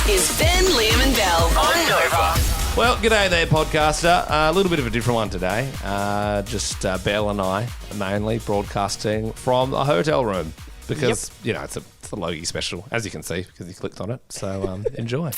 is Ben, Liam and Belle on Nova. Well, g'day there, podcaster. A little bit of a different one today. Just Belle and I mainly broadcasting from a hotel room because, you know, it's the Logie special, as you can see, because you clicked on it. So enjoy.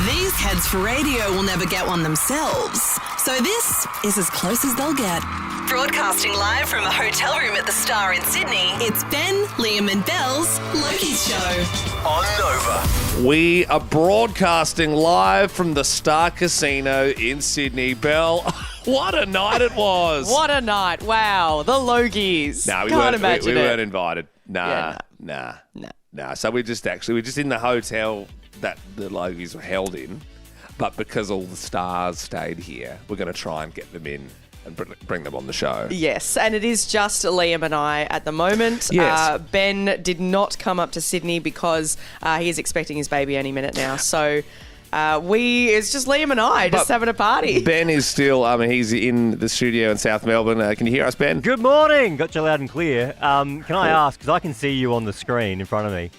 These heads for radio will never get one themselves. So this is as close as they'll get. Broadcasting live from a hotel room at the Star in Sydney, it's Ben, Liam and Belle's Logies Show. On Nova. We are broadcasting live from the Star Casino in Sydney. Belle, what a night it was. What a night. Wow. The Logies. No, we Can't imagine we it. weren't invited. Yeah, Nah. So we're just in the hotel that the Logies were held in, but because all the stars stayed here, we're going to try and get them in and bring them on the show. Yes, and it is just Liam and I at the moment. Yes. Ben did not come up to Sydney because he is expecting his baby any minute now. So it's just Liam and I just having a party. Ben is still, he's in the studio in South Melbourne. Can you hear us, Ben? Good morning. Got you loud and clear. Can I ask, because I can see you on the screen in front of me,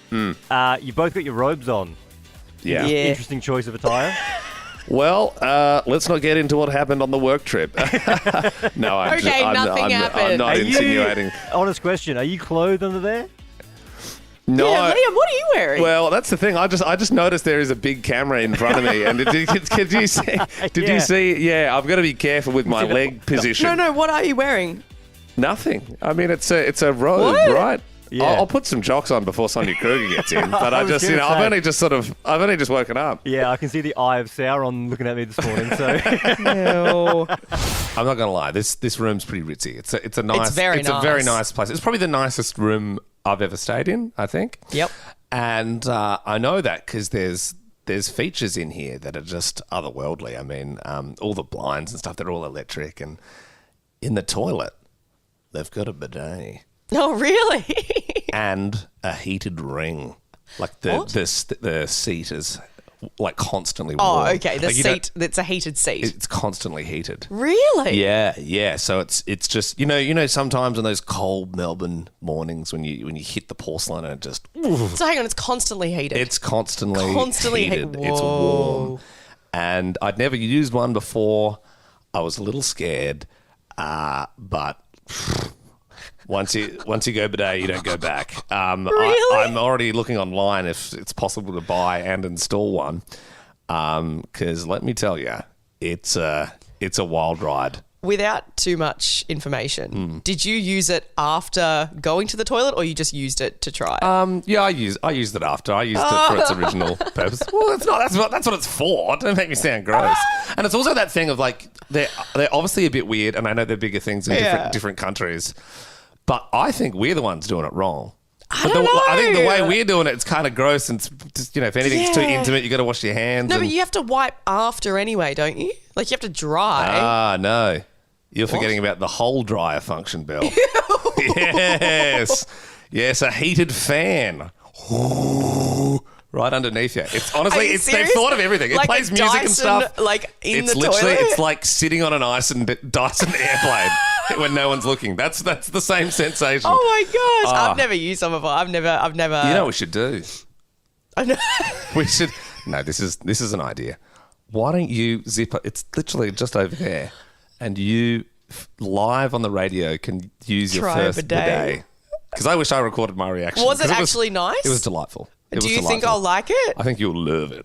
you both got your robes on. Yeah. Interesting choice of attire. Well, let's not get into what happened on the work trip. No, I'm nothing happened. I'm not insinuating. Honest question, are you clothed under there? No. Yeah, Liam, what are you wearing? Well, that's the thing. I just noticed there is a big camera in front of me, and did you see? You see? Yeah, I've got to be careful with my leg position. No. What are you wearing? Nothing. I mean, it's a robe, What? right? Yeah. I'll put some jocks on before Sonia Kruger gets in, but I've only just woken up. Yeah, I can see the eye of Sauron looking at me this morning. So No. I'm not gonna lie. This room's pretty ritzy. It's a nice. very It's a very nice. nice place. It's probably the nicest room I've ever stayed in, I think. Yep. And I know that because there's features in here that are just otherworldly. I mean, all the blinds and stuff, they're all electric. And in the toilet, they've got a bidet. Oh, really? And a heated ring. Like the seat is like constantly warm. Oh, okay. The Like, seat, it's a heated seat. it's constantly heated. Really? Yeah. So it's just you know sometimes on those cold Melbourne mornings when you hit the porcelain and it just So hang on, it's constantly heated. it's constantly heated. heated. It's warm. And I'd never used one before. I was a little scared, but once you go bidet, you don't go back. Really? I'm already looking online if it's possible to buy and install one. Because let me tell you, it's a wild ride. Without too much information, did you use it after going to the toilet, or you just used it to try? Yeah, I used it after. I used it for its original purpose. Well, it's not. That's what it's for. Don't make me sound gross. And it's also that thing of like they're obviously a bit weird, and I know they're bigger things in different countries. But I think we're the ones doing it wrong. I don't know. I think the way we're doing it's kind of gross, and it's just, if anything's too intimate, you got to wash your hands. No, but you have to wipe after anyway, don't you? Like you have to dry. No. You're forgetting about the whole dryer function, Belle. Yes, a heated fan. Right underneath you. It's honestly, they've thought of everything. Like it plays a music Dyson, and stuff. like in it's the literally, toilet? it's like sitting on an Dyson airplane when no one's looking. That's the same sensation. Oh my gosh! I've never used some before. I've never. You know what we should do? I know. We should. No, this is an idea. Why don't you zip it? It's literally just over there, and you live on the radio can use your Try a first bidet. Because I wish I recorded my reaction. Was it actually nice? It was delightful. Do you think I'll like it? I think you'll love it.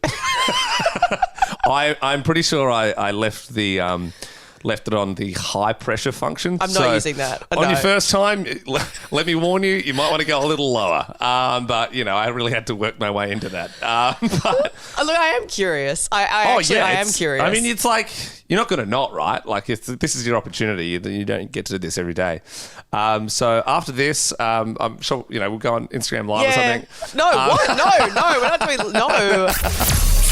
I'm pretty sure I left it on the high pressure function. I'm not using that. On your first time, let me warn you, you might want to go a little lower. But I really had to work my way into that. But Look, I am curious. I am curious. I mean, it's like you're not going to not, right? Like if this is your opportunity, you don't get to do this every day. So after this, I'm sure we'll go on Instagram Live or something. No, what? No, we're not doing. No.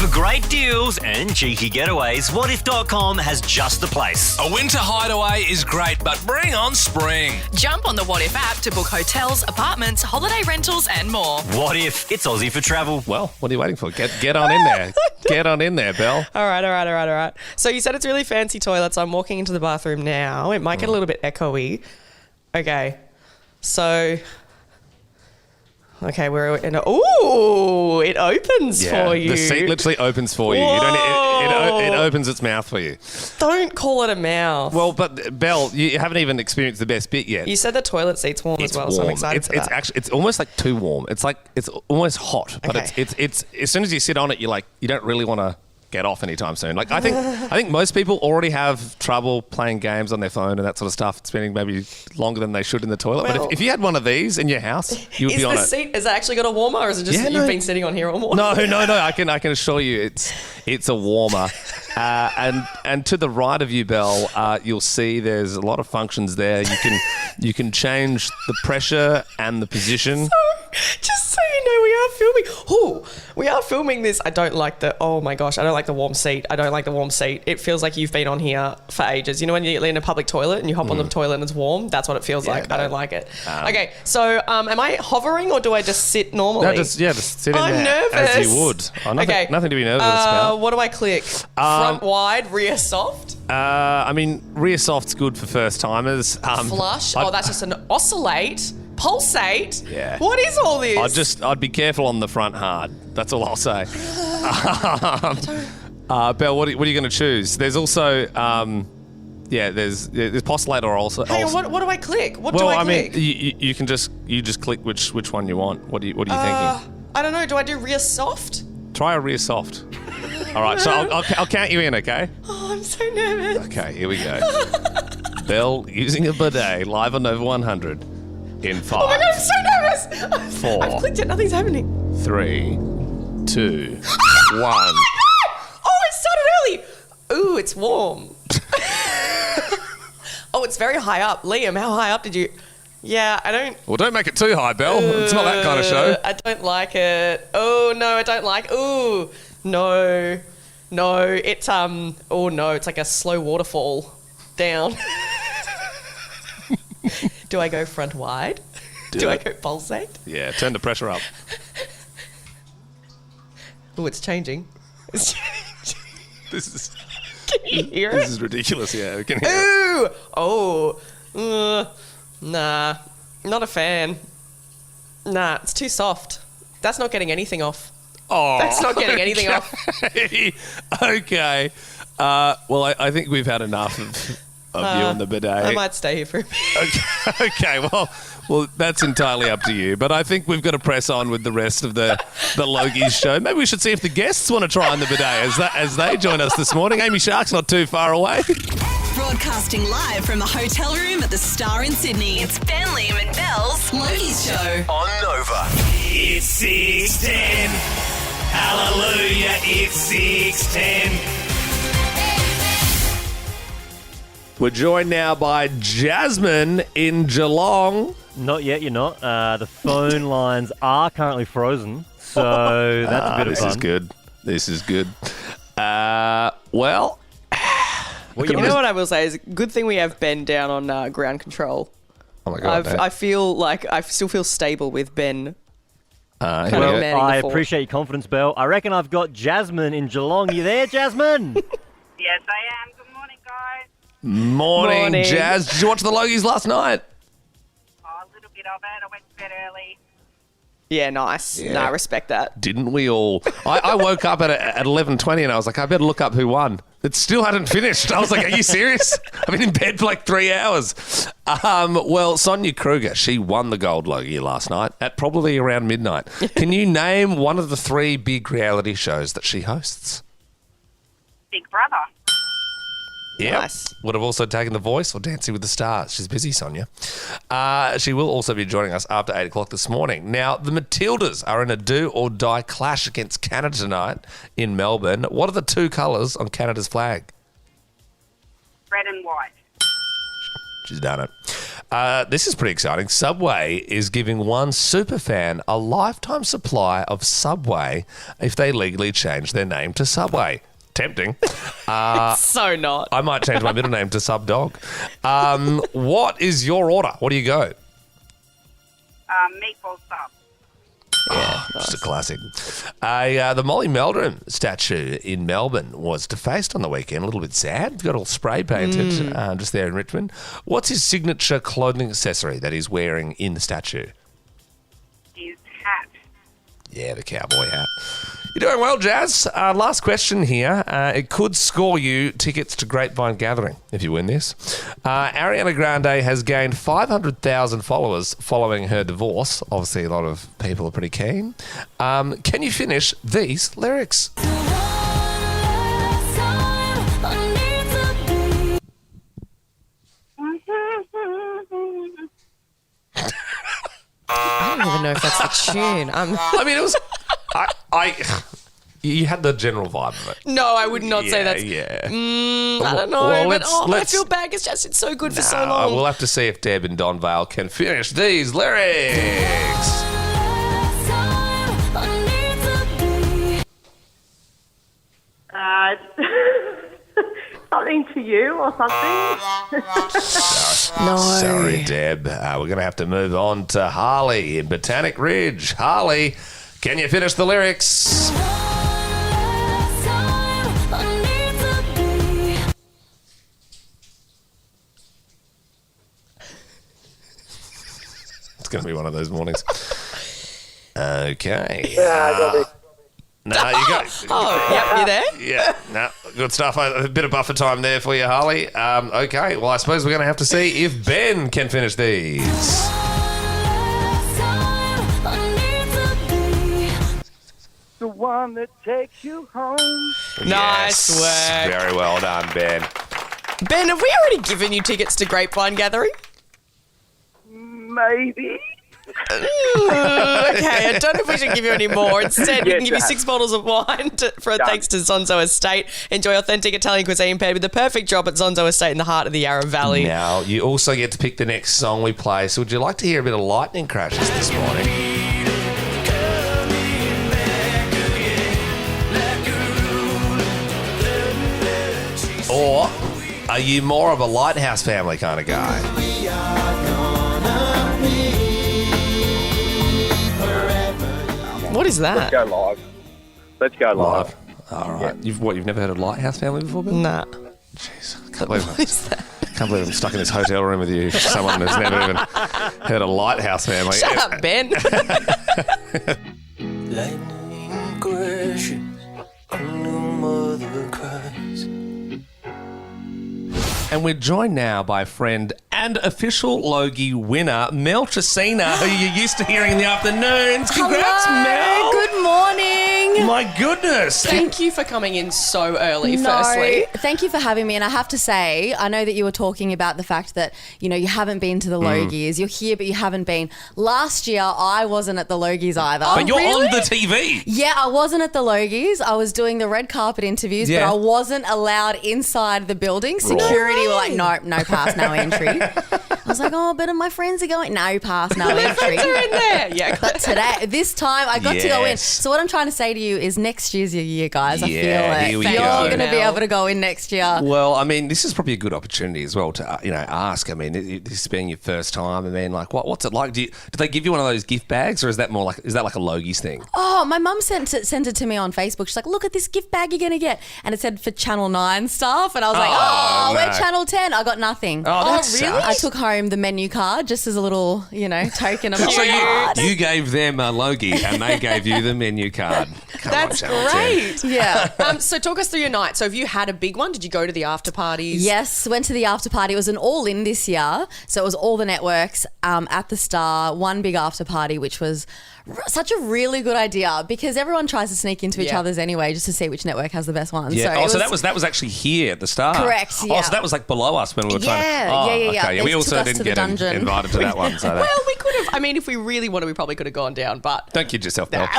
For great deals and cheeky getaways, whatif.com has just the place. A winter hideaway is great, but bring on spring. Jump on the What If app to book hotels, apartments, holiday rentals and more. What if? It's Aussie for travel. Well, what are you waiting for? Get on in there. Get on in there, Belle. All right. So you said it's really fancy toilets. I'm walking into the bathroom now. It might get a little bit echoey. Okay. So Okay, we're in a... Ooh, it opens for you. The seat literally opens for you. You don't, it opens its mouth for you. Don't call it a mouth. Well, but Belle, you haven't even experienced the best bit yet. You said the toilet seat's warm as well, warm. so I'm excited for it's that. Actually, it's almost like too warm. It's almost hot, but Okay. it's as soon as you sit on it, you don't really want to get off anytime soon. Like I think most people already have trouble playing games on their phone and that sort of stuff, spending maybe longer than they should in the toilet. Well, but if you had one of these in your house, you would be on it. Is it actually got a warmer, or is it just that you've been sitting on here all morning? No. I can assure you, it's a warmer. And to the right of you, Belle, you'll see there's a lot of functions there. You can change the pressure and the position. Just so you know, we are filming. Oh, we are filming this. I don't like the warm seat. I don't like the warm seat. It feels like you've been on here for ages. You know when you're in a public toilet and you hop on the toilet and it's warm? That's what it feels like. No. I don't like it. Okay, so am I hovering or do I just sit normally? No, just sit in I'm there nervous. as you would. Nothing to be nervous about. What do I click? Front wide, rear soft? I mean, rear soft's good for first timers. Flush? That's just an oscillate. Pulsate? Yeah. What is all this? I'd be careful on the front hard. That's all I'll say. Belle, what are you going to choose? There's also, there's postulator also. Hang on, what do I click? What do I click? mean, you can just click which one you want. What are you thinking? I don't know. Do I do rear soft? Try a rear soft. All right, so I'll count you in, okay? Oh, I'm so nervous. Okay, here we go. Belle using a bidet live on Over 100 in 5. Oh my God, I'm so nervous. 4. I've clicked it. Nothing's happening. 3, 2, 1. Oh, it started early. Ooh, it's warm. Oh, it's very high up. Liam, how high up did you... Yeah, I don't... Well, don't make it too high, Belle. It's not that kind of show. I don't like it. Oh, no, I don't like... Ooh, no. It's, oh, no, it's like a slow waterfall down. Do I go front wide? Do I go pulsate? Yeah, turn the pressure up. Oh, it's changing. It's changing. This is Can you hear this it? is ridiculous. Yeah, we can hear it. Ooh! Nah, not a fan. Nah, it's too soft. That's not getting anything off. Oh, That's not getting anything off. Okay. Well, I think we've had enough of you on the bidet. I might stay here for a bit. Okay. Well, that's entirely up to you. But I think we've got to press on with the rest of the Logies show. Maybe we should see if the guests want to try on the bidet as they join us this morning. Amy Shark's not too far away. Broadcasting live from a hotel room at the Star in Sydney. It's Ben, Liam and Belle's Logies Show. On Nova. It's 6:10. Hallelujah, it's 6:10. We're joined now by Jasmine in Geelong. Not yet, you're not. The phone lines are currently frozen, so that's a bit of fun. This is good. Well... You know what I will say is, good thing we have Ben down on ground control. Oh my God. I feel like I still feel stable with Ben. Well, manning I the fort. appreciate your confidence, Belle. I reckon I've got Jasmine in Geelong. You there, Jasmine? Yes, I am. Good morning, guys. Morning, Jazz. Did you watch the Logies last night? Oh, a little bit of it. I went to bed early. Yeah, nice. Yeah. Nah, I respect that. Didn't we all? I woke up at 11:20 and I was like, I better look up who won. It still hadn't finished. I was like, are you serious? I've been in bed for like 3 hours. Well, Sonia Kruger, she won the Gold Logie last night at probably around midnight. Can you name one of the 3 big reality shows that she hosts? Big Brother. Yeah. Nice. Would have also taken The Voice or Dancing with the Stars. She's busy, Sonia. She will also be joining us after 8 o'clock this morning. Now, the Matildas are in a do-or-die clash against Canada tonight in Melbourne. What are the 2 colours on Canada's flag? Red and white. She's done it. This is pretty exciting. Subway is giving one superfan a lifetime supply of Subway if they legally change their name to Subway. Tempting. So not. I might change my middle name to Sub Dog. What is your order? What do you go? Meatball sub. Just a classic. The Molly Meldrum statue in Melbourne was defaced on the weekend. A little bit sad. Got all spray painted just there in Richmond. What's his signature clothing accessory that he's wearing in the statue? His hat. Yeah, the cowboy hat. You're doing well, Jazz. Last question here. It could score you tickets to Grapevine Gathering if you win this. Ariana Grande has gained 500,000 followers following her divorce. Obviously, a lot of people are pretty keen. Can you finish these lyrics? I don't even know if that's the tune. I mean, it was... You had the general vibe of it. No, I would not say that. Yeah. I don't know, I feel bad. It's just so good for so long. We'll have to see if Deb and Don Vale can finish these lyrics. Something to you or something? No. Sorry, Deb. We're going to have to move on to Harley in Botanic Ridge. Harley, can you finish the lyrics? It's going to be one of those mornings. Okay. No, you got. Yep, you there? Yeah, no, good stuff. A bit of buffer time there for you, Harley. Okay, well, I suppose we're going to have to see if Ben can finish these. The one that takes you home. Nice work. Very well done, Ben. Ben, have we already given you tickets to Grapevine Gathering? Maybe. Okay, I don't know if we should give you any more. Instead, we can give you 6 bottles of wine thanks to Zonzo Estate. Enjoy authentic Italian cuisine paired with the perfect drop at Zonzo Estate in the heart of the Yarra Valley. Now, you also get to pick the next song we play. So would you like to hear a bit of lightning crashes this morning? Or are you more of a Lighthouse Family kind of guy? What is that? Let's go live. Let's go live. All right. You've never heard of Lighthouse Family before, Ben? Nah. Jeez, I can't believe What is that? Can't believe I'm stuck in this hotel room with you. Someone who's never even heard of Lighthouse Family. Shut up, Ben. Lightning crashes and the mother cries. And we're joined now by friend and official Logie winner, Mel Tracina, who you're used to hearing in the afternoons. Congrats, Hello. Mel. Good morning. My goodness. Thank you for coming in so early, firstly. Thank you for having me. And I have to say, I know that you were talking about the fact that, you haven't been to the Logies. You're here, but you haven't been. Last year, I wasn't at the Logies either. But you're on the TV. Yeah, I wasn't at the Logies. I was doing the red carpet interviews, but I wasn't allowed inside the building. Security were like, no pass, no entry. I was like, but my friends are going, no pass, no entry. My friends are in there. Yeah. But this time, I got to go in. So what I'm trying to say to you is next year's your year, guys. I feel it. Here we You're go. going to be able to go in next year. Well, I mean, this is probably a good opportunity as well to, ask. I mean, this being your first time, I mean, like, what's it like? Do they give you one of those gift bags, or is that like a Logies thing? Oh, my mum sent it to me on Facebook. She's like, look at this gift bag you're going to get. And it said for Channel 9 stuff. And I was like, we're Channel 10. I got nothing. Oh, really? I took home the menu card just as a little, token of So you gave them a Logie and they gave you the menu card. Come That's on, Channel 10. great. Yeah. So talk us through your night. So have you had a big one? Did you go to the after parties? Yes, went to the after party. It was an all-in this year. So it was all the networks at the Star, one big after party, which was such a really good idea because everyone tries to sneak into each other's anyway just to see which network has the best one. Yeah. So that was actually here at the start. Correct, yeah. Oh, so that was like below us when we were trying to... Yeah. Okay. They We took also us didn't to the get dungeon. invited to that one. So Well, we could have. I mean, if we really wanted, we probably could have gone down, but... don't kid yourself, Belle.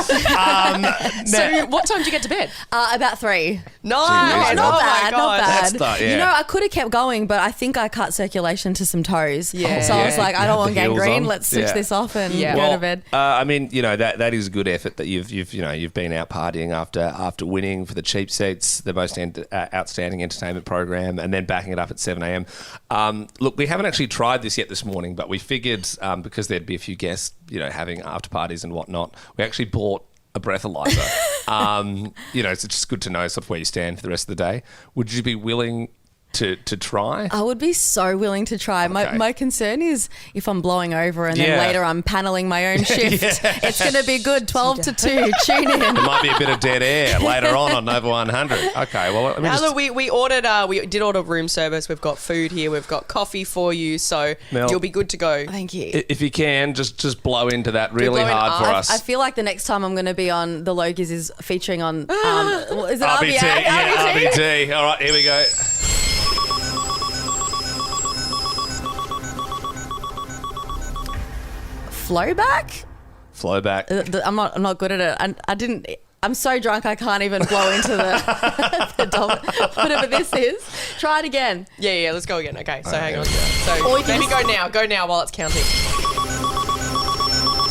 So what time did you get to bed? About 3. Nice. Gee, Not Oh my bad, God. not bad. That's not- yeah. I could have kept going, but I think I cut circulation to some toes. Yeah. So I was like, I don't want The heels gangrene. on. Let's switch Yeah. this off and Yeah. go to bed. I mean, that is a good effort that you've been out partying after winning for the cheap seats, the most outstanding entertainment program, and then backing it up at 7 a.m. Look, we haven't actually tried this yet this morning, but we figured because there'd be a few guests, having after parties and whatnot, we actually bought a breathalyzer. It's just good to know sort of where you stand for the rest of the day. Would you be willing to try? I would be so willing to try. Okay. My concern is if I'm blowing over and then Yeah. later I'm paneling my own shift. Yeah. It's going to be good. 12 to 2. Tune in. There might be a bit of dead air later on Nova 100. Okay, well, let me Now just... that we ordered, we did order room service. We've got food here. We've got coffee for you, so Mel. you'll be good to go. Thank you. If you can, just blow into that really blow in hard for us. I feel like the next time I'm going to be on the Logies is featuring on, is it RBT, RBA? yeah, RBT. All right, here we go. Flowback? Flowback. I'm not good at it. I didn't. I'm so drunk I can't even blow into whatever this is. Try it again. Yeah, let's go again. Okay, so hang on. yeah. So Or you can maybe just- go now while it's counting.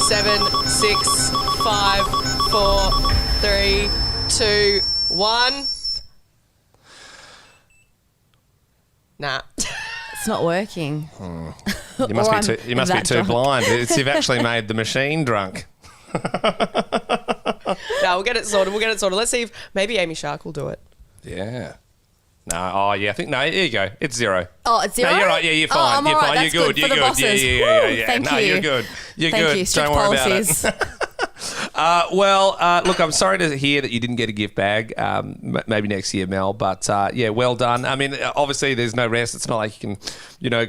7, 6, 5, 4, 3, 2, 1. Nah. It's not working. You must Or be too, I'm you must be that too drunk. blind. You've actually made the machine drunk. No, we'll get it sorted. Let's see if maybe Amy Shark will do it. Yeah. No, oh yeah, I think, no, here you go. It's 0. Oh, it's 0? No, you're right. Yeah, you're Oh, fine. I'm You're all fine. right. That's You're good. good You're for the good. bosses. Yeah. Woo, thank No, you. you're good. You're Thank good. you. Strict Don't worry policies. about it. Look, I'm sorry to hear that you didn't get a gift bag. Maybe next year, Mel. But yeah, well done. I mean, obviously, there's no rest. It's not like you can,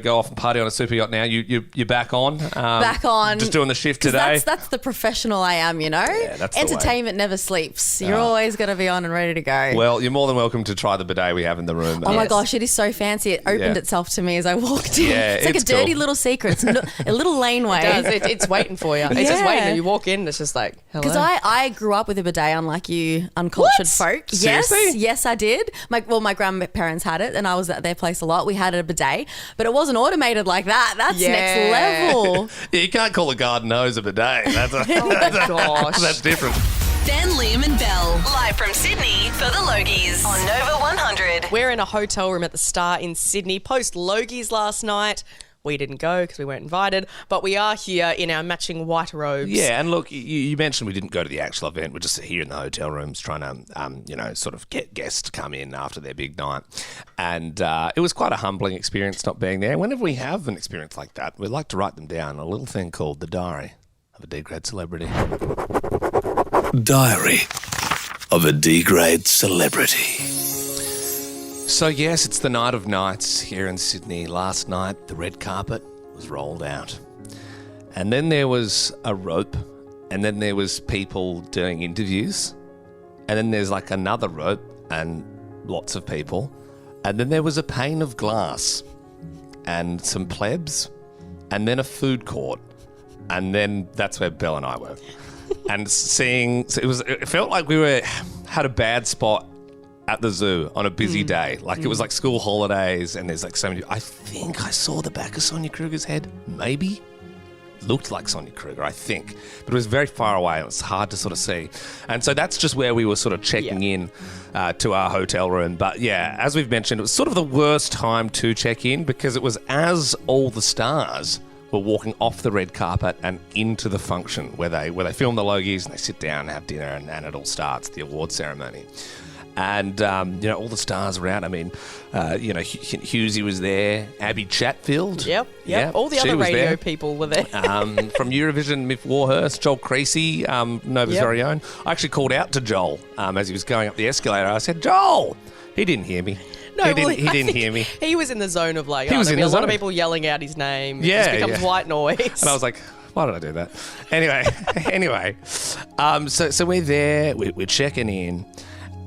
go off and party on a super yacht now. You're back on. Back on. Just doing the shift 'Cause today. That's the professional I am, Yeah, that's the way. Entertainment never sleeps. You're always going to be on and ready to go. Well, you're more than welcome to try the bidet we have in the room. Oh my gosh, it is so fancy. It opened itself to me as I walked in. Yeah, it's like it's a dirty cool. little secret. It's a little laneway. It's waiting for you. It's just Yeah. waiting. You walk in, it's just like, hello. Because I grew up with a bidet, unlike you uncultured folk. Seriously? Yes, I did. My grandparents had it, and I was at their place a lot. We had a bidet, but it wasn't automated like that. That's next level. Yeah, you can't call a garden hose a bidet. gosh. That's different. Ben, Liam and Belle, live from Sydney for the Logies on Nova 100. We're in a hotel room at the Star in Sydney post Logies last night. We didn't go because we weren't invited, but we are here in our matching white robes. Yeah, and look, you mentioned we didn't go to the actual event. We're just here in the hotel rooms trying to, sort of get guests to come in after their big night. And it was quite a humbling experience not being there. Whenever we have an experience like that, we like to write them down, a little thing called the Diary of a D-grade Celebrity. Diary of a D-grade Celebrity. So yes, it's the night of nights here in Sydney. Last night, the red carpet was rolled out. And then there was a rope, and then there was people doing interviews, and then there's like another rope and lots of people, and then there was a pane of glass and some plebs, and then a food court, and then that's where Belle and I were. And so it felt like we had a bad spot at the zoo on a busy day. Like it was like school holidays and there's like so many. I think I saw the back of Sonia Kruger's head. Maybe. Looked like Sonia Kruger, I think. But it was very far away. It was hard to sort of see. And so that's just where we were sort of checking in to our hotel room. But yeah, as we've mentioned, it was sort of the worst time to check in because it was as all the stars were walking off the red carpet and into the function where they film the Logies and they sit down and have dinner and it all starts, the award ceremony. And, all the stars were out. I mean, Husey was there. Abby Chatfield. Yep. All the she other was radio there. people were there. From Eurovision, Miff Warhurst, Joel Creasy, Nova's very own. I actually called out to Joel as he was going up the escalator. I said, Joel! He didn't hear me. No, he I didn't hear me. He was in the zone of like, He was there'll in be a the lot zone. of people yelling out his name. Yeah, It just becomes white noise. And I was like, why did I do that? Anyway, so we're there, we're checking in,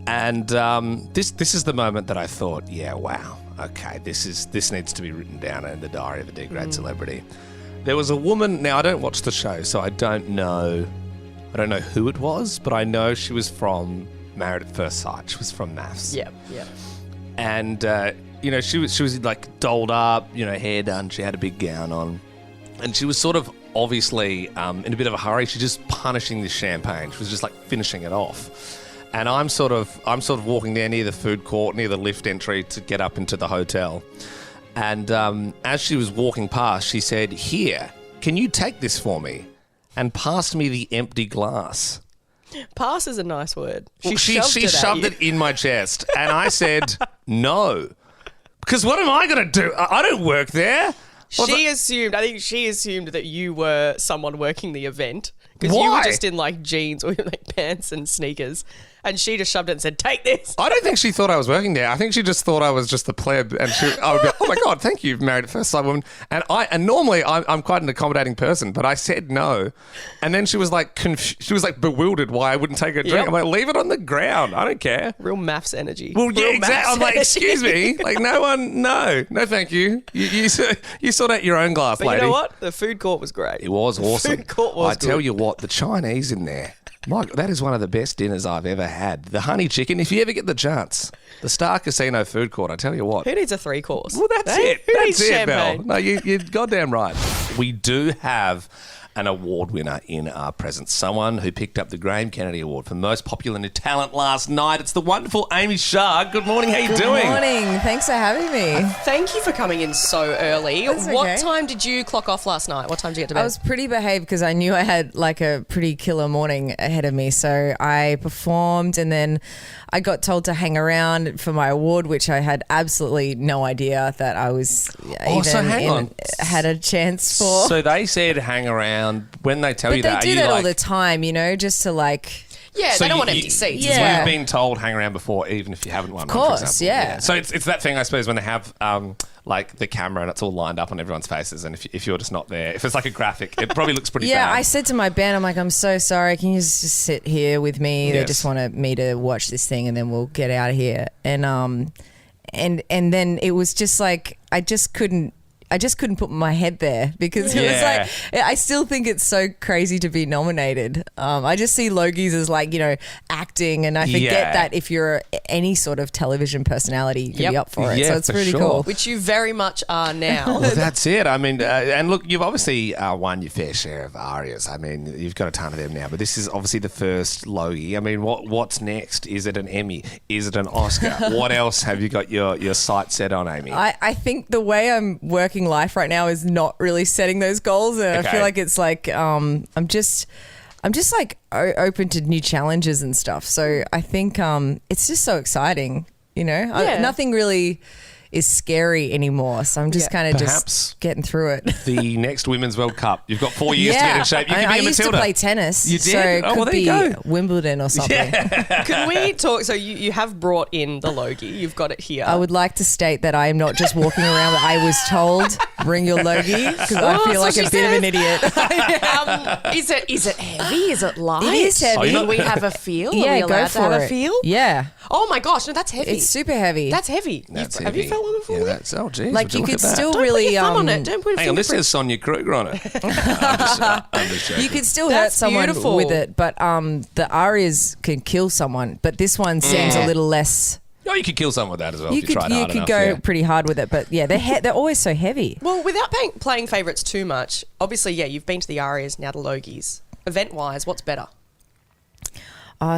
and this is the moment that I thought, yeah, wow, okay, this needs to be written down in the diary of a D-grade celebrity. There was a woman. Now I don't watch the show, so I don't know who it was, but I know she was from Married at First Sight. She was from MAFS. Yep. And she was like dolled up, hair done. She had a big gown on, and she was sort of obviously in a bit of a hurry. She's just punishing this champagne. She was just like finishing it off. And I'm sort of walking there near the food court, near the lift entry to get up into the hotel. And as she was walking past, she said, "Here, can you take this for me?" And passed me the empty glass. Pass is a nice word. She shoved it in my chest, and I said no, Because what am I going to do? I don't work there. I think she assumed that you were someone working the event. Because you were Why? just in like jeans or like pants and sneakers. And she just shoved it and said, take this. I don't think she thought I was working there. I think she just thought I was just the pleb, and I would be, oh my god, thank you, married at first sight woman. And normally I'm quite an accommodating person, but I said no, and then she was like she was like bewildered why I wouldn't take a drink. Yep. I'm like, leave it on the ground. I don't care. Real maths energy. Well, yeah, Real exactly. maths I'm like, energy. excuse me, like no, thank you. You sort out your own glass, But lady. you know what? The food court was great. It was awesome. Food court was I tell good. you what, the Chinese in there, Mike, that is one of the best dinners I've ever had. The honey chicken, if you ever get the chance. The Star Casino food court, I tell you what. Who needs a 3-course? Well, that's Hey, it. Who That's needs it, Belle. champagne? No, you're goddamn right. We do have an award winner in our presence. Someone who picked up the Graham Kennedy Award for Most Popular New Talent last night. It's the wonderful Amy Shah. Good morning. How you doing? Good morning. Thanks for having me. Thank you for coming in so early. That's What okay. time did you clock off last night? What time did you get to bed? I was pretty behaved because I knew I had like a pretty killer morning ahead of me. So I performed and then I got told to hang around for my award, which I had absolutely no idea that I was so hang on. had a chance for. So they said hang around. When they tell but you they that, do are you that all like... the time, you know, just to like... Yeah, So they don't want you- empty seats. So Yeah. you've been told hang around before, even if you haven't won. Of course, yeah. So it's that thing, I suppose, when they have like the camera and it's all lined up on everyone's faces, and if you're just not there, if it's like a graphic, it probably looks pretty Yeah, bad. I said to my band, I'm like, I'm so sorry. Can you just sit here with me? They Yes. just wanted me to watch this thing and then we'll get out of here. And then it was just like I just couldn't put my head there because it was Yeah. like I still think it's so crazy to be nominated. I just see Logies as like, you know, acting, and I forget Yeah. that if you're any sort of television personality, you can Yep. be up for it. Yeah, So it's for pretty sure. cool. Which you very much are now. Well, that's it. I mean, and look, you've obviously won your fair share of arias. I mean, you've got a ton of them now, but this is obviously the first Logie. I mean, what's next? Is it an Emmy? Is it an Oscar? What else have you got your sights set on, Amy? I think the way I'm working life right now is not really setting those goals, and I Okay. feel like it's like I'm just like open to new challenges and stuff. So I think it's just so exciting, you know. Yeah. Nothing really is scary anymore, so I'm just Yeah. kind of Perhaps just getting through it. the next Women's World Cup. You've got 4 years to get in shape. You could I be a used to Matilda. play tennis. You did? So it Oh, could well, there be you go. Wimbledon or something. Can we talk? So you have brought in the Logie. You've got it here. I would like to state that I am not just walking around. I was told, bring your Logie, because I feel like a bit of an idiot. Is it heavy? Is it light? It is heavy. Can we have a feel? Yeah, Are we go allowed to for have it. a feel? Yeah. Oh my gosh, no, that's heavy. It's super heavy. That's heavy. That's Have you heavy. felt one before? Yeah, that's, oh, geez. Like would you look could at that? still Don't really put your thumb on it. Don't put a Hang on, this fingerprint. says Sonia Kruger on it. I'm just joking. you could still hurt That's someone beautiful. with it, but the arias can kill someone. But this one seems a little less. Oh, you could kill someone with that as well You if you tried could hard enough. go yeah. pretty hard with it, but yeah, they're always so heavy. Well, without playing favourites too much, obviously, yeah, you've been to the Arias, now the Logies. Event-wise, what's better?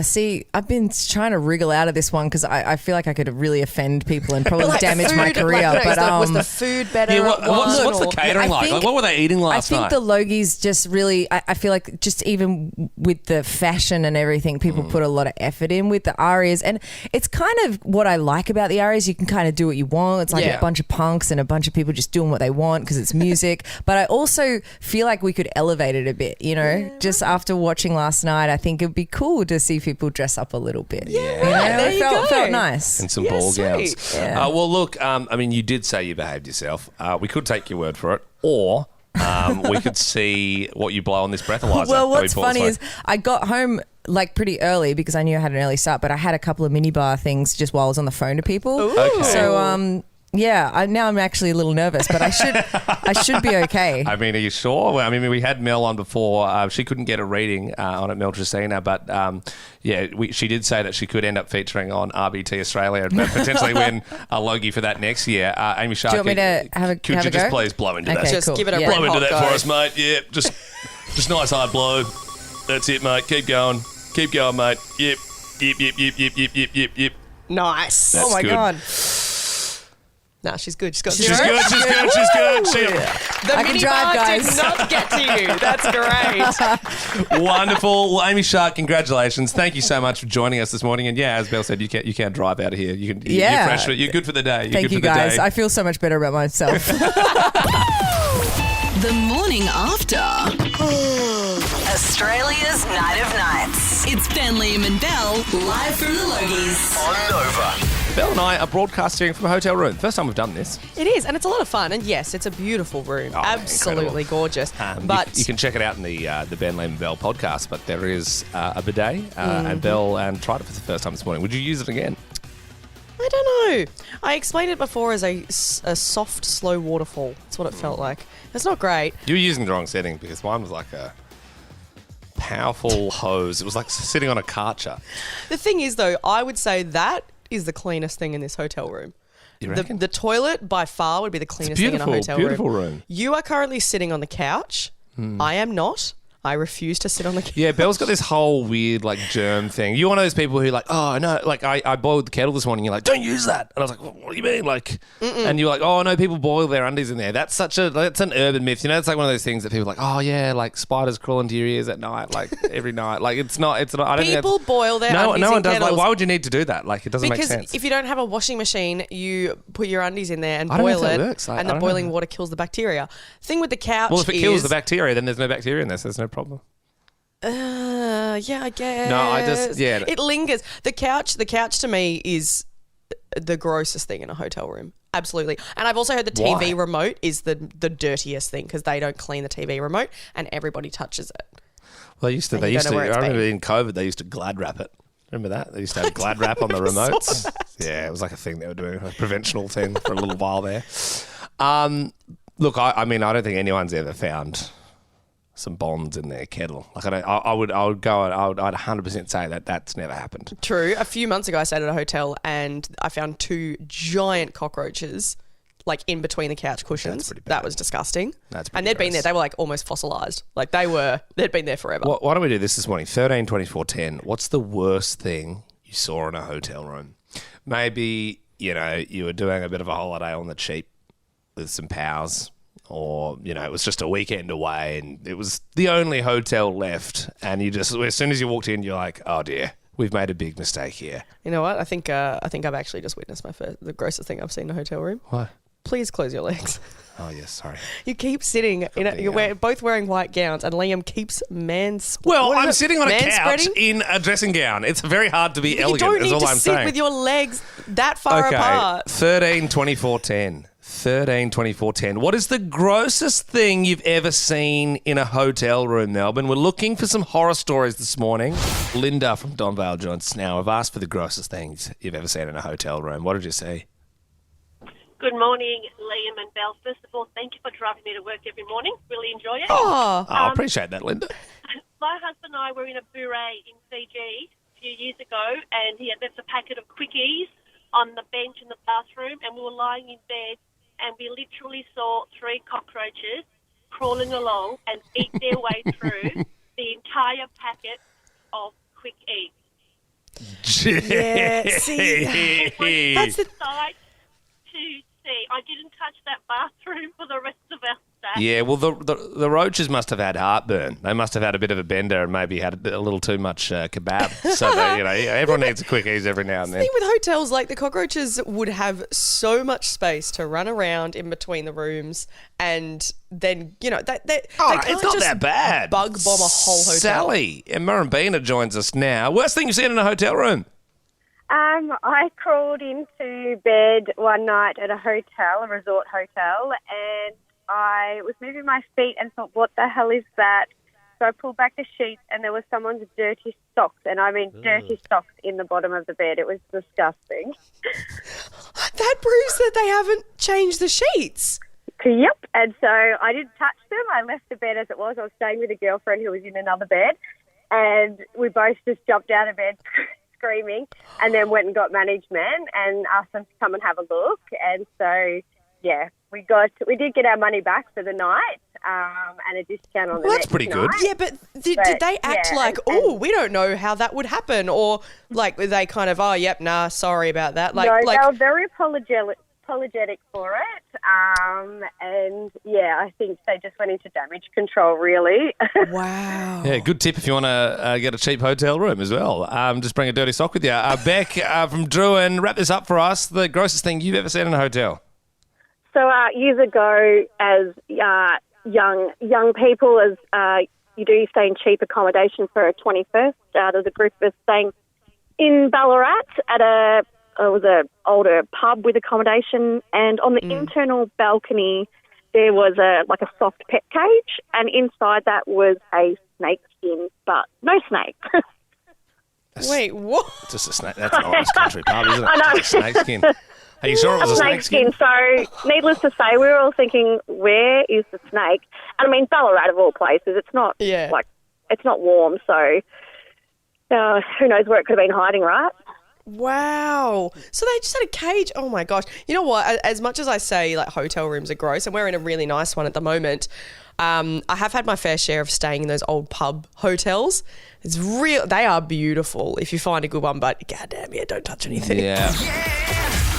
See, I've been trying to wriggle out of this one because I feel like I could really offend people and probably Like damage food, my career. like, but was the food better? Yeah, at what's the one, or- catering like? Like, what were they eating I last think night? the Logies just really, I feel like just even with the fashion and everything, people put a lot of effort in with the arias. And it's kind of what I like about the arias. You can kind of do what you want. It's like Yeah. a bunch of punks and a bunch of people just doing what they want because it's music. But I also feel like we could elevate it a bit, you know? Just after watching last night, I think it'd be cool to see people dress up a little bit. Yeah, there you go. it felt nice. and some Yeah, ball sweet. gowns. Yeah. Well, look, I mean, you did say you behaved yourself. We could take your word for it, or we could see what you blow on this breathalyzer. Well, that we what's bought funny this is I got home like pretty early because I knew I had an early start, but I had a couple of minibar things just while I was on the phone to people. Okay. So yeah, now I'm actually a little nervous, but I should be okay. I mean, are you sure? Well, I mean, we had Mel on before. She couldn't get a reading on at Mel Tracina, but yeah, she did say that she could end up featuring on RBT Australia, but potentially win a Logie for that next year. Amy Shah, Do you want me to have a could have you a just go? please blow into Okay, that? Just cool. give it a Yeah. red Blow into hot that go. for us, mate. Yeah, just nice hard blow. That's it, mate. Keep going, mate. Yep. Nice. That's Oh my good. god. Nah, she's good. She's got She's zero. good. She's good. She's good. The I can mini drive, bar guys. did not get to you. That's great. Wonderful. Well, Amy Shark, congratulations. Thank you so much for joining us this morning. And yeah, as Belle said, you can't drive out of here. You're fresh. You're good for the day. You're Thank good you, for the guys. day. I feel so much better about myself. The morning after. Australia's Night of Nights. It's Ben, Liam and Belle live from the Logies. On Nova. Belle and I are broadcasting from a hotel room. First time we've done this. It is, and it's a lot of fun. And yes, it's a beautiful room. Oh, Absolutely incredible. gorgeous. But you can check it out in the Ben, Liam and Belle podcast. But there is a bidet, and Belle tried it for the first time this morning. Would you use it again? I don't know. I explained it before as a soft, slow waterfall. That's what it felt like. It's not great. You were using the wrong setting because mine was like a powerful hose. It was like sitting on a karcher. The thing is, though, I would say that is the cleanest thing in this hotel room. You reckon? The toilet by far would be the cleanest thing in a hotel beautiful room. You are currently sitting on the couch. I am not. I refuse to sit on the couch. Yeah, Belle's got this whole weird like germ thing. You're one of those people who like, oh no, like I boiled the kettle this morning. You're like, don't use that. And I was like, what do you mean? Like, and you're like, oh no, people boil their undies in there. That's an urban myth. You know, it's like one of those things that people are like, oh yeah, like spiders crawl into your ears at night, like every night. Like it's not. I don't think People boil their undies no one in does. kettles. Like, why would you need to do that? Like, it doesn't make sense. Because if you don't have a washing machine, you put your undies in there and I don't know boil if that it, works. Like, and I the don't boiling know. water kills the bacteria. Thing with the couch Well, if it is, kills the bacteria, then there's no bacteria in there, so there's no problem. yeah, I guess. No, I just It lingers. The couch to me is the grossest thing in a hotel room. Absolutely. And I've also heard the TV Why? remote is the dirtiest thing because they don't clean the TV remote and everybody touches it. Well, I remember in COVID, they used to glad wrap it. Remember that? They used to have glad wrap on the remotes. Yeah, it was like a thing they were doing, a preventional thing for a little while there. Look, I mean, I don't think anyone's ever found some bonds in their kettle. Like I would 100% say that that's never happened. True. A few months ago, I stayed at a hotel and I found 2 giant cockroaches like in between the couch cushions. That was disgusting. And they'd been there. They were like almost fossilized. Like they'd been there forever. Why don't we do this morning? 13, 24, 10. What's the worst thing you saw in a hotel room? Maybe, you were doing a bit of a holiday on the cheap with some pals. Or, it was just a weekend away and it was the only hotel left. And you just, as soon as you walked in, you're like, oh dear, we've made a big mistake here. You know what? I think I've actually just witnessed the grossest thing I've seen in a hotel room. What? Please close your legs. Oh, yes, sorry. You keep sitting you're both wearing white gowns and Liam keeps Well, I'm sitting on a couch in a dressing gown. It's very hard to be elegant, You don't is need all to I'm sit saying. with your legs that far apart. 13, 24, 10. 13, 24, 10. What is the grossest thing you've ever seen in a hotel room, Melbourne? We're looking for some horror stories this morning. Linda from Donvale joins us now. I've asked for the grossest things you've ever seen in a hotel room. What did you see? Good morning, Liam and Belle. First of all, thank you for driving me to work every morning. Really enjoy it. I appreciate that, Linda. My husband and I were in a bouret in Fiji a few years ago, and he had left a packet of quickies on the bench in the bathroom, and we were lying in bed, and we literally saw 3 cockroaches crawling along and eat their way through the entire packet of quick eggs. Yeah, see, that's the sight to see. I didn't touch that bathroom for the rest of our stay. Yeah, well, the roaches must have had heartburn. They must have had a bit of a bender and maybe had a little too much kebab. So, everyone needs a quick ease every now and then. The thing with hotels, like the cockroaches would have so much space to run around in between the rooms and then, they it's can't not just that bad. bug bomb a whole hotel. Sally and Murrumbina joins us now. Worst thing you've seen in a hotel room? I crawled into bed one night at a resort hotel, and I was moving my feet and thought, what the hell is that? So I pulled back the sheets and there was someone's dirty socks, and I mean dirty socks in the bottom of the bed. It was disgusting. That proves that they haven't changed the sheets. Yep. And so I didn't touch them. I left the bed as it was. I was staying with a girlfriend who was in another bed, and we both just jumped out of bed screaming, and then went and got management and asked them to come and have a look. And so, yeah, we did get our money back for the night and a discount on the next that's pretty good. night. Yeah, but did they act we don't know how that would happen? Or like they kind of, sorry about that? No, they were very apologetic apologetic for it. And yeah, I think they just went into damage control, really. Wow. Yeah, good tip if you want to get a cheap hotel room as well. Just bring a dirty sock with you. Beck from Druin, wrap this up for us. The grossest thing you've ever seen in a hotel. So years ago, as young people, as you do stay in cheap accommodation for a 21st. There was a group of us staying in Ballarat at a older pub with accommodation, and on the internal balcony there was a soft pet cage, and inside that was a snake skin, but no snake. Wait, what? Just a snake. That's an honest country pub, isn't it? I know. Just a snake skin. Are you sure it was a snake skin? So, needless to say, we were all thinking, where is the snake? And I mean, Ballarat of all places, it's not it's not warm, so who knows where it could have been hiding, right? Wow. So they just had a cage. Oh my gosh. You know what? As much as I say like hotel rooms are gross, and we're in a really nice one at the moment, I have had my fair share of staying in those old pub hotels. It's real. They are beautiful if you find a good one, but goddamn, don't touch anything. Yeah.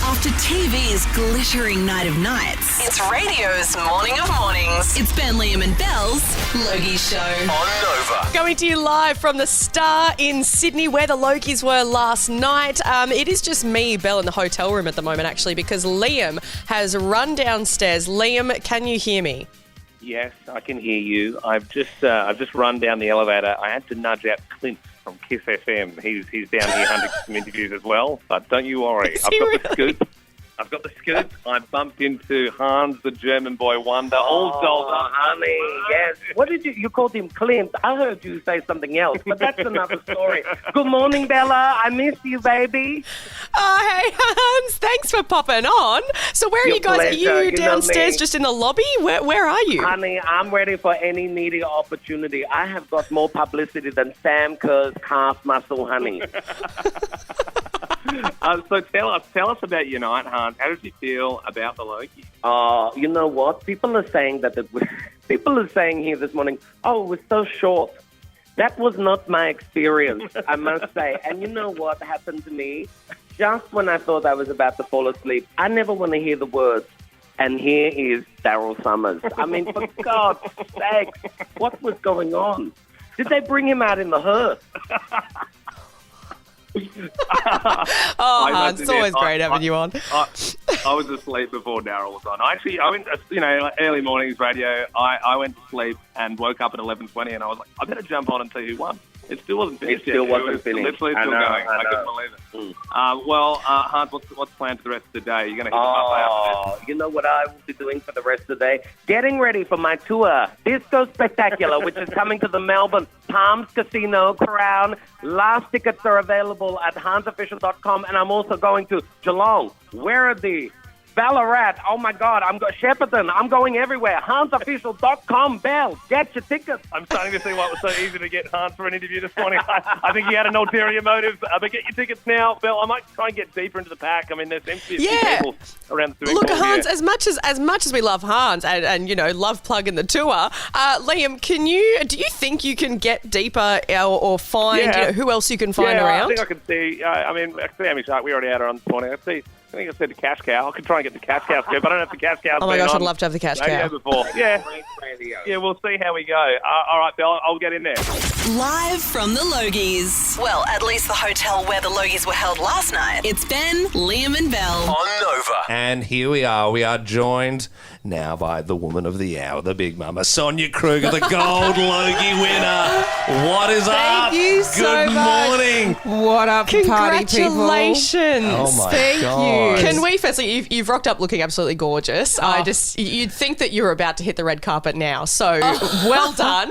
After TV's glittering night of nights, it's radio's morning of mornings. It's Ben, Liam and Belle's Logies Show. On Nova. Coming to you live from the Star in Sydney, where the Logies were last night. It is just me, Belle, in the hotel room at the moment, actually, because Liam has run downstairs. Liam, can you hear me? Yes, I can hear you. I've just run down the elevator. I had to nudge out Clint from Kiss FM. He's down here hunting some interviews as well. But don't you worry, I've got the scoop. I bumped into Hans, the German boy wonder, all dolled up. Honey, yes. What did you called him Clint? I heard you say something else, but that's another story. Good morning, Bella. I miss you, baby. Oh, hey, Hans. Thanks for popping on. So where are you guys? Pleasure. Are you You know downstairs me. just in the lobby? Where are you? Honey, I'm ready for any media opportunity. I have got more publicity than Sam Kerr's calf muscle, honey. So tell us about your night, Hans. How did you feel about the Logie? You know what? People are saying here this morning, oh, it was so short. That was not my experience, I must say. And you know what happened to me? Just when I thought I was about to fall asleep, I never want to hear the words. And here is Daryl Summers. I mean, for God's sake, what was going on? Did they bring him out in the hearse? Hans, it's always great having you on. I was asleep before Daryl was on. I went, early mornings radio. I went to sleep and woke up at 11:20, and I was like, I better jump on and see who won. It still wasn't finished. It still yet. wasn't It was finished. Literally still going. I couldn't believe it. Hans, what's planned for the rest of the day? You're going to hit them up after this? You know what I will be doing for the rest of the day? Getting ready for my tour, Disco Spectacular, which is coming to the Melbourne Palms Casino Crown. Last tickets are available at hansofficial.com, and I'm also going to Geelong, Werribee, Ballarat. Oh my God, Shepparton. I'm going everywhere. hansofficial.com. Belle, get your tickets. I'm starting to see why it was so easy to get Hans for an interview this morning. I think he had an ulterior motive. But get your tickets now, Belle. I might try and get deeper into the pack. I mean, there seems to be a few people around the swimming Look, pool Hans, here. as much as we love Hans and love plugging the tour, Liam, do you think you can get deeper or find who else you can find around? I think I can see. I see Amy Shark. We already had her on this morning. I think I said the cash cow. I could try and get the cash cow scoop. I don't know if the cash cow's Oh my been gosh, on I'd love to have the cash radio cow. before. Yeah. Yeah, we'll see how we go. All right, Belle, I'll get in there. Live from the Logies. Well, at least the hotel where the Logies were held last night. It's Ben, Liam and Belle. On Nova. And here we are. We are joined now by the woman of the hour, the big mama, Sonia Kruger, the gold Logie winner. What is up? Thank you so Good much. morning. What up, party people? Congratulations. Oh my Thank God. you. Can we firstly, you've rocked up looking absolutely gorgeous. You'd think that you were about to hit the red carpet now. So well done.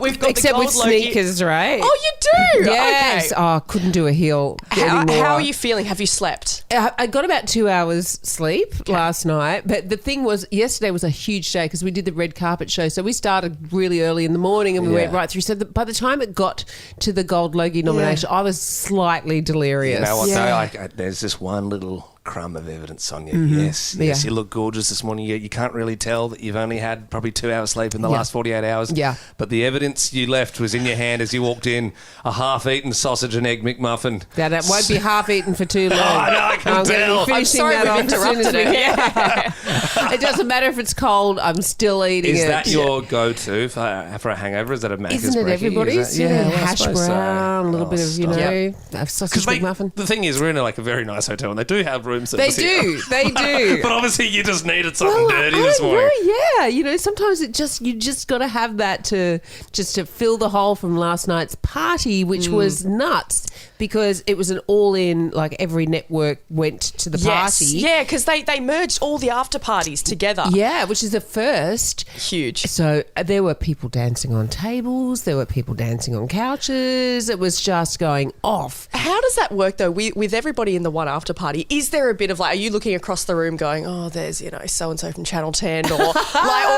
We've got Except the gold with Logie. sneakers, right? Oh, you do? Yes. Okay. Oh, couldn't do a heel anymore. How are you feeling? Have you slept? I got about 2 hours sleep last night, but the thing was, yesterday was a huge day because we did the red carpet show. So we started really early in the morning and we went right through. So by the time it got to the Gold Logie nomination, I was slightly delirious. You know what, though? There's this one little crumb of evidence, Sonia. Mhm. Yes, Yeah. you look gorgeous this morning. You can't really tell that you've only had probably 2 hours sleep in the Yeah. last 48 hours. Yeah. But the evidence you left was in your hand as you walked in, a half-eaten sausage and egg McMuffin. That it won't be half-eaten for too long. Oh, no, I can I'm gonna be tell. finishing I'm sorry that we've off as soon as interrupted we- it. Yeah. It doesn't matter if it's cold. I'm still eating Is it. that your go-to for a hangover? Is that a Macca's Isn't it brekkie? everybody's? Is that- Yeah, well, I hash suppose so. brown, a little bit of, stop. a sausage Because McMuffin. the thing is, we're in a very nice hotel, and they do have room service. They here. do. They do. But obviously, you just needed something dirty this morning. Yeah, sometimes you just got to have that to fill the hole from last night's party, which was nuts because it was an all-in. Like every network went to the party. Yeah, because they merged all the after parties together. Yeah, which is the first. Huge. So there were people dancing on tables. There were people dancing on couches. It was just going off. How does that work though with everybody in the one after party? Is there a bit of are you looking across the room going, oh, there's so and so from Channel 10 or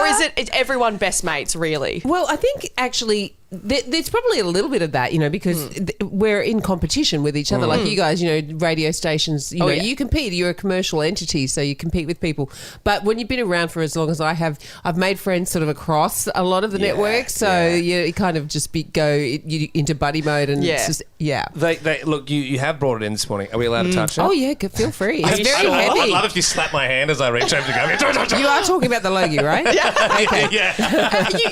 is it everyone best mates really? Well, I think actually there's probably a little bit of that, because we're in competition with each other. Like you guys, radio stations, you compete. You're a commercial entity, so you compete with people. But when you've been around for as long as I have, I've made friends sort of across a lot of the networks. So you kind of just go into buddy mode and it's just, They look. You have brought it in this morning. Are we allowed to touch it? Oh yeah, feel free. It's very heavy. I'd love if you slap my hand as I reach over to go. You are talking about the Logie, right? Okay.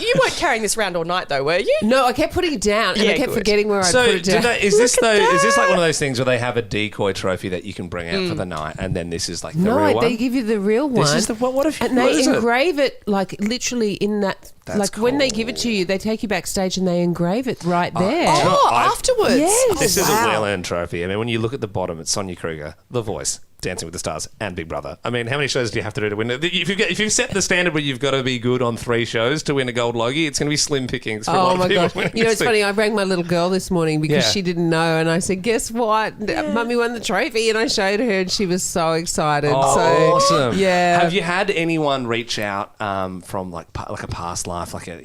You weren't carrying this around all night though, were you? No, I kept putting it down and I kept forgetting where I put it down. Is this like one of those things where they have a decoy trophy that you can bring out for the night, and then this is like the real one? No, they give you the real one. This is the what if and they engrave it like literally in that. That's when they give it to you, they take you backstage and they engrave it right there. Afterwards. Yes. This is a well-earned trophy. I mean, when you look at the bottom, it's Sonia Kruger, The Voice, Dancing with the Stars, and Big Brother. I mean, how many shows do you have to do to win? If you've set the standard where you've got to be good on 3 shows to win a gold Logie, it's going to be slim pickings for a lot of people. God. It's funny. I rang my little girl this morning because she didn't know, and I said, "Guess what? Mummy won the trophy," and I showed her, and she was so excited. Awesome! Yeah. Have you had anyone reach out from like a past life, like I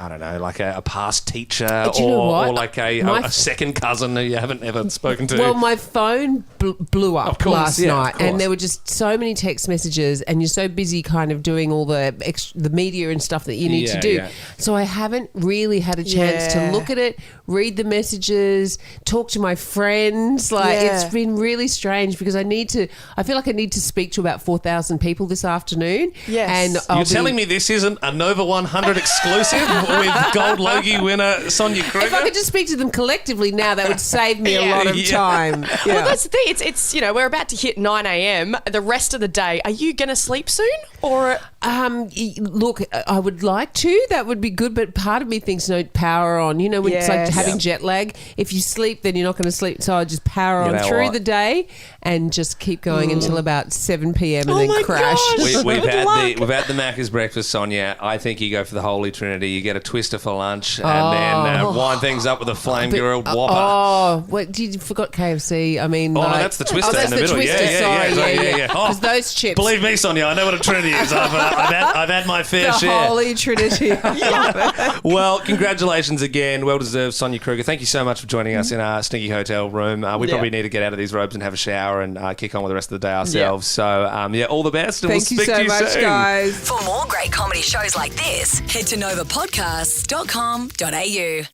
don't know, like a past teacher or like a second cousin who you haven't ever spoken to? Well, my phone blew up last night, and there were just so many text messages, and you're so busy kind of doing all the media and stuff that you need to do. Yeah. So I haven't really had a chance to look at it, read the messages, talk to my friends. It's been really strange because I feel like I need to speak to about 4,000 people this afternoon. Yes. And you're telling me this isn't a Nova 100 exclusive with Gold Logie winner Sonia Kruger? If I could just speak to them collectively now, that would save me a lot of time. Yeah. Well, that's the thing. It's we're about to hit 9 a.m. The rest of the day, are you going to sleep soon? Or look, I would like to. That would be good. But part of me thinks no power on. When it's like having jet lag. If you sleep, then you're not going to sleep. So I just power on through the day and just keep going until about 7 p.m. and then crash. We've had the Macca's breakfast, Sonia. I think you go for the Holy Trinity. You get a twister for lunch and then wind things up with a flame grilled Whopper. Oh, what? You forgot KFC. I mean, no, that's the twister in the middle. Yeah. Because those chips. Believe me, Sonia, I know what a Trinity is. I've had my fair share. The Holy Trinity. Well, congratulations again. Well deserved, Sonia Kruger. Thank you so much for joining us in our stinky hotel room. We probably need to get out of these robes and have a shower and kick on with the rest of the day ourselves. So, all the best. And Thank we'll you speak so to you much, soon. guys. For more great comedy shows like this, head to novapodcasts.com.au.